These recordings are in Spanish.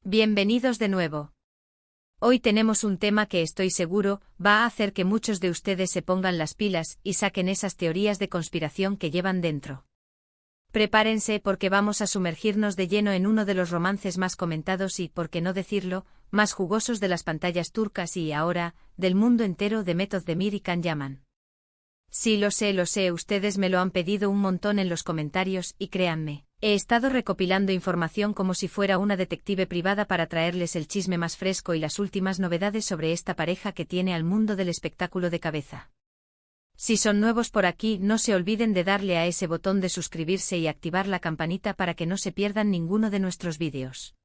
Bienvenidos de nuevo. Hoy tenemos un tema que estoy seguro va a hacer que muchos de ustedes se pongan las pilas y saquen esas teorías de conspiración que llevan dentro. Prepárense porque vamos a sumergirnos de lleno en uno de los romances más comentados y, por qué no decirlo, más jugosos de las pantallas turcas y, ahora, del mundo entero, Demet Özdemir y Can Yaman. Sí, lo sé, ustedes me lo han pedido un montón en los comentarios y créanme. He estado recopilando información como si fuera una detective privada para traerles el chisme más fresco y las últimas novedades sobre esta pareja que tiene al mundo del espectáculo de cabeza. Si son nuevos por aquí, no se olviden de darle a ese botón de suscribirse y activar la campanita para que no se pierdan ninguno de nuestros vídeos.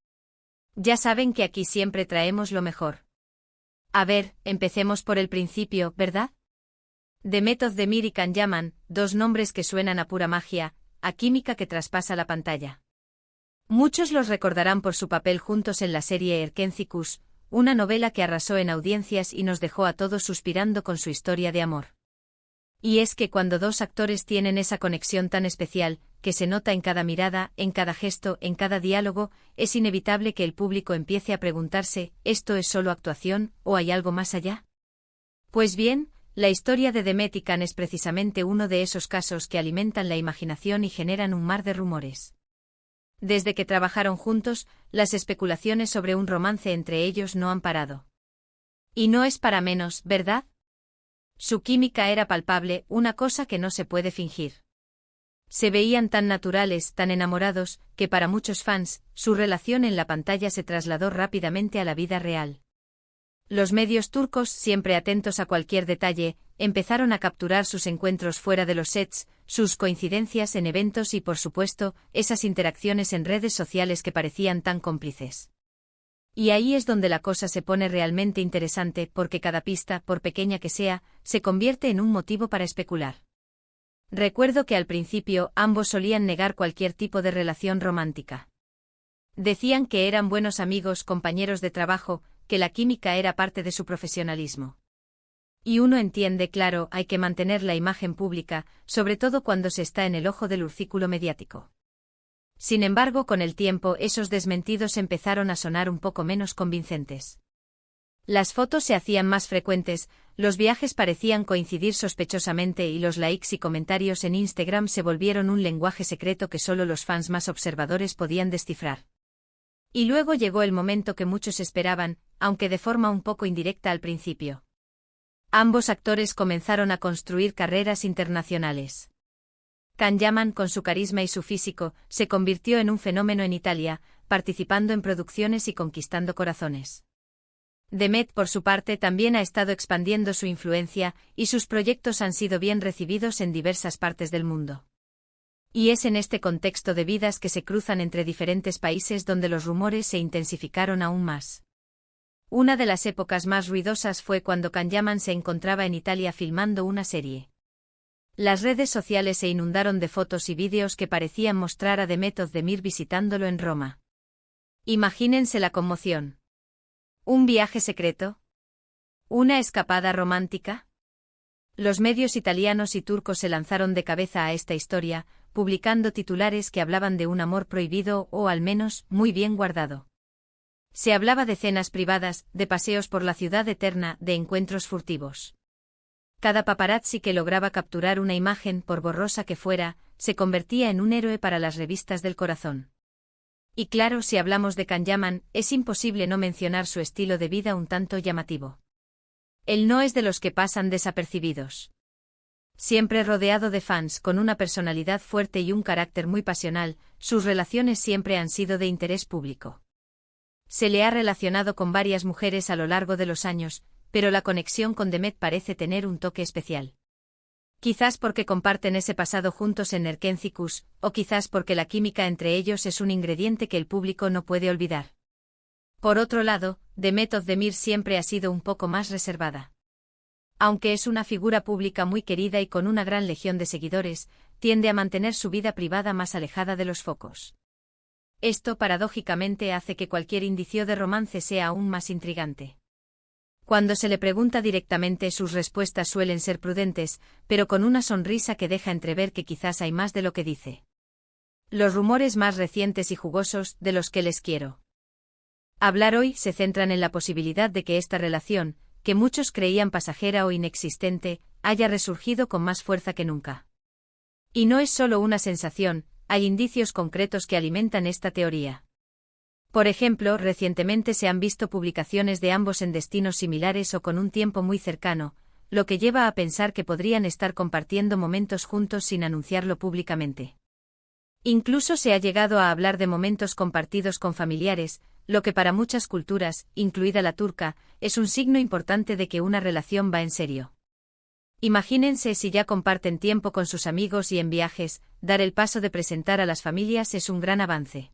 Ya saben que aquí siempre traemos lo mejor. A ver, empecemos por el principio, ¿verdad? Demet Özdemir y Can Yaman, dos nombres que suenan a pura magia, a química que traspasa la pantalla. Muchos los recordarán por su papel juntos en la serie Erkencikus, una novela que arrasó en audiencias y nos dejó a todos suspirando con su historia de amor. Y es que cuando dos actores tienen esa conexión tan especial, que se nota en cada mirada, en cada gesto, en cada diálogo, es inevitable que el público empiece a preguntarse, ¿esto es solo actuación, o hay algo más allá? Pues bien, la historia de Demet y Can es precisamente uno de esos casos que alimentan la imaginación y generan un mar de rumores. Desde que trabajaron juntos, las especulaciones sobre un romance entre ellos no han parado. Y no es para menos, ¿verdad? Su química era palpable, una cosa que no se puede fingir. Se veían tan naturales, tan enamorados, que para muchos fans, su relación en la pantalla se trasladó rápidamente a la vida real. Los medios turcos, siempre atentos a cualquier detalle, empezaron a capturar sus encuentros fuera de los sets, sus coincidencias en eventos y, por supuesto, esas interacciones en redes sociales que parecían tan cómplices. Y ahí es donde la cosa se pone realmente interesante porque cada pista, por pequeña que sea, se convierte en un motivo para especular. Recuerdo que al principio ambos solían negar cualquier tipo de relación romántica. Decían que eran buenos amigos, compañeros de trabajo, que la química era parte de su profesionalismo. Y uno entiende, claro, hay que mantener la imagen pública, sobre todo cuando se está en el ojo del hurcículo mediático. Sin embargo, con el tiempo esos desmentidos empezaron a sonar un poco menos convincentes. Las fotos se hacían más frecuentes, los viajes parecían coincidir sospechosamente y los likes y comentarios en Instagram se volvieron un lenguaje secreto que solo los fans más observadores podían descifrar. Y luego llegó el momento que muchos esperaban, aunque de forma un poco indirecta al principio. Ambos actores comenzaron a construir carreras internacionales. Can Yaman, con su carisma y su físico, se convirtió en un fenómeno en Italia, participando en producciones y conquistando corazones. Demet, por su parte, también ha estado expandiendo su influencia, y sus proyectos han sido bien recibidos en diversas partes del mundo. Y es en este contexto de vidas que se cruzan entre diferentes países donde los rumores se intensificaron aún más. Una de las épocas más ruidosas fue cuando Can Yaman se encontraba en Italia filmando una serie. Las redes sociales se inundaron de fotos y vídeos que parecían mostrar a Demet Özdemir visitándolo en Roma. Imagínense la conmoción. ¿Un viaje secreto? ¿Una escapada romántica? Los medios italianos y turcos se lanzaron de cabeza a esta historia, publicando titulares que hablaban de un amor prohibido o al menos muy bien guardado. Se hablaba de cenas privadas, de paseos por la ciudad eterna, de encuentros furtivos. Cada paparazzi que lograba capturar una imagen, por borrosa que fuera, se convertía en un héroe para las revistas del corazón. Y claro, si hablamos de Can Yaman, es imposible no mencionar su estilo de vida un tanto llamativo. Él no es de los que pasan desapercibidos. Siempre rodeado de fans, con una personalidad fuerte y un carácter muy pasional, sus relaciones siempre han sido de interés público. Se le ha relacionado con varias mujeres a lo largo de los años, pero la conexión con Demet parece tener un toque especial. Quizás porque comparten ese pasado juntos en Erkencikus, o quizás porque la química entre ellos es un ingrediente que el público no puede olvidar. Por otro lado, Demet Özdemir siempre ha sido un poco más reservada. Aunque es una figura pública muy querida y con una gran legión de seguidores, tiende a mantener su vida privada más alejada de los focos. Esto paradójicamente hace que cualquier indicio de romance sea aún más intrigante. Cuando se le pregunta directamente, sus respuestas suelen ser prudentes, pero con una sonrisa que deja entrever que quizás hay más de lo que dice. Los rumores más recientes y jugosos, de los que les quiero Hablar hoy se centran en la posibilidad de que esta relación, que muchos creían pasajera o inexistente, haya resurgido con más fuerza que nunca. Y no es solo una sensación, hay indicios concretos que alimentan esta teoría. Por ejemplo, recientemente se han visto publicaciones de ambos en destinos similares o con un tiempo muy cercano, lo que lleva a pensar que podrían estar compartiendo momentos juntos sin anunciarlo públicamente. Incluso se ha llegado a hablar de momentos compartidos con familiares, lo que para muchas culturas, incluida la turca, es un signo importante de que una relación va en serio. Imagínense si ya comparten tiempo con sus amigos y en viajes, dar el paso de presentar a las familias es un gran avance.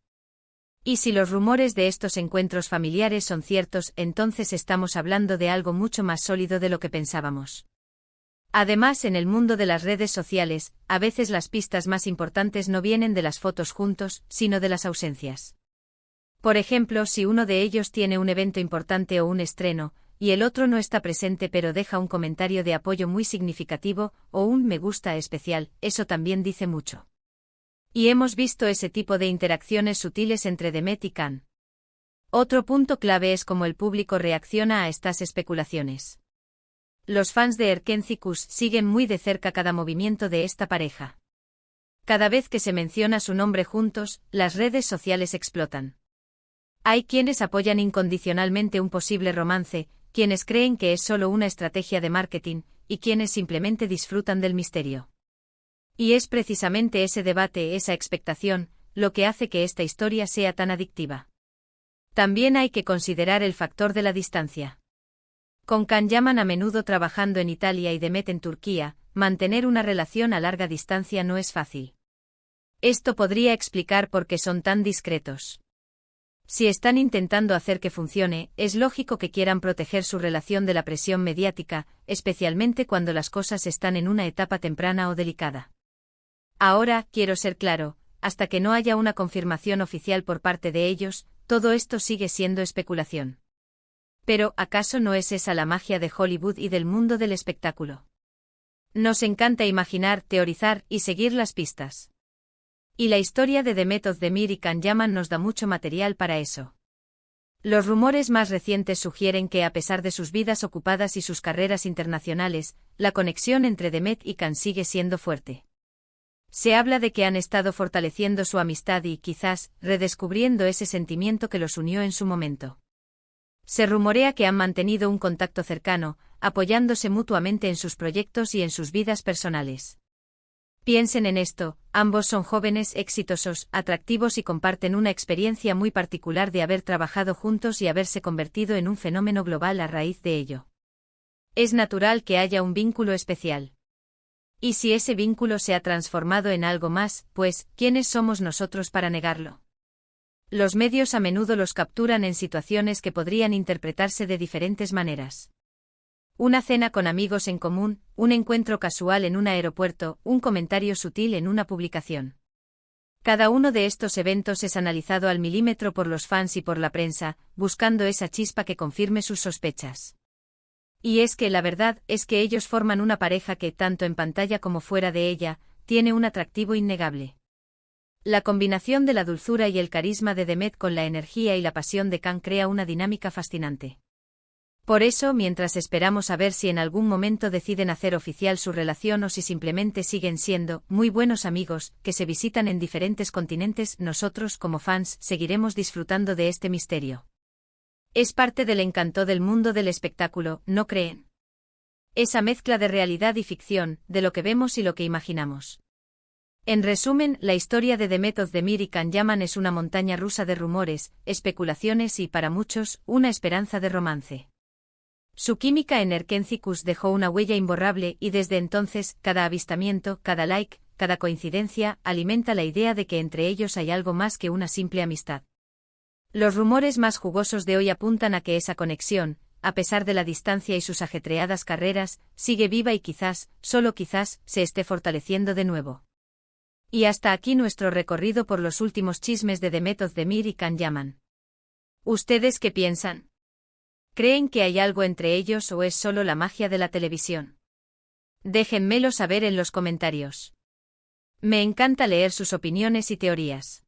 Y si los rumores de estos encuentros familiares son ciertos, entonces estamos hablando de algo mucho más sólido de lo que pensábamos. Además, en el mundo de las redes sociales, a veces las pistas más importantes no vienen de las fotos juntos, sino de las ausencias. Por ejemplo, si uno de ellos tiene un evento importante o un estreno, y el otro no está presente pero deja un comentario de apoyo muy significativo, o un me gusta especial, eso también dice mucho. Y hemos visto ese tipo de interacciones sutiles entre Demet y Can. Otro punto clave es cómo el público reacciona a estas especulaciones. Los fans de Erkenci Kuş siguen muy de cerca cada movimiento de esta pareja. Cada vez que se menciona su nombre juntos, las redes sociales explotan. Hay quienes apoyan incondicionalmente un posible romance, quienes creen que es solo una estrategia de marketing, y quienes simplemente disfrutan del misterio. Y es precisamente ese debate, esa expectación, lo que hace que esta historia sea tan adictiva. También hay que considerar el factor de la distancia. Con Can Yaman a menudo trabajando en Italia y Demet en Turquía, mantener una relación a larga distancia no es fácil. Esto podría explicar por qué son tan discretos. Si están intentando hacer que funcione, es lógico que quieran proteger su relación de la presión mediática, especialmente cuando las cosas están en una etapa temprana o delicada. Ahora, quiero ser claro, hasta que no haya una confirmación oficial por parte de ellos, todo esto sigue siendo especulación. Pero, ¿acaso no es esa la magia de Hollywood y del mundo del espectáculo? Nos encanta imaginar, teorizar y seguir las pistas. Y la historia de Demet Özdemir y Can Yaman nos da mucho material para eso. Los rumores más recientes sugieren que, a pesar de sus vidas ocupadas y sus carreras internacionales, la conexión entre Demet y Can sigue siendo fuerte. Se habla de que han estado fortaleciendo su amistad y, quizás, redescubriendo ese sentimiento que los unió en su momento. Se rumorea que han mantenido un contacto cercano, apoyándose mutuamente en sus proyectos y en sus vidas personales. Piensen en esto, ambos son jóvenes, exitosos, atractivos y comparten una experiencia muy particular de haber trabajado juntos y haberse convertido en un fenómeno global a raíz de ello. Es natural que haya un vínculo especial. Y si ese vínculo se ha transformado en algo más, pues, ¿quiénes somos nosotros para negarlo? Los medios a menudo los capturan en situaciones que podrían interpretarse de diferentes maneras. Una cena con amigos en común, un encuentro casual en un aeropuerto, un comentario sutil en una publicación. Cada uno de estos eventos es analizado al milímetro por los fans y por la prensa, buscando esa chispa que confirme sus sospechas. Y es que la verdad es que ellos forman una pareja que, tanto en pantalla como fuera de ella, tiene un atractivo innegable. La combinación de la dulzura y el carisma de Demet con la energía y la pasión de Can crea una dinámica fascinante. Por eso, mientras esperamos a ver si en algún momento deciden hacer oficial su relación o si simplemente siguen siendo muy buenos amigos, que se visitan en diferentes continentes, nosotros, como fans, seguiremos disfrutando de este misterio. Es parte del encanto del mundo del espectáculo, ¿no creen? Esa mezcla de realidad y ficción, de lo que vemos y lo que imaginamos. En resumen, la historia de Demet Özdemir y Can Yaman es una montaña rusa de rumores, especulaciones y, para muchos, una esperanza de romance. Su química en Erkenci Kuş dejó una huella imborrable y desde entonces, cada avistamiento, cada like, cada coincidencia, alimenta la idea de que entre ellos hay algo más que una simple amistad. Los rumores más jugosos de hoy apuntan a que esa conexión, a pesar de la distancia y sus ajetreadas carreras, sigue viva y quizás, solo quizás, se esté fortaleciendo de nuevo. Y hasta aquí nuestro recorrido por los últimos chismes de Demet Özdemir y Can Yaman. ¿Ustedes qué piensan? ¿Creen que hay algo entre ellos o es solo la magia de la televisión? Déjenmelo saber en los comentarios. Me encanta leer sus opiniones y teorías.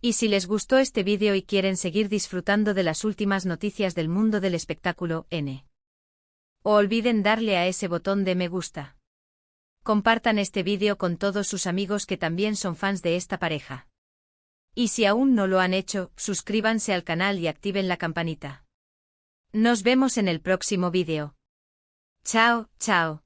Y si les gustó este vídeo y quieren seguir disfrutando de las últimas noticias del mundo del espectáculo, o olviden darle a ese botón de me gusta. Compartan este vídeo con todos sus amigos que también son fans de esta pareja. Y si aún no lo han hecho, suscríbanse al canal y activen la campanita. Nos vemos en el próximo vídeo. Chao, chao.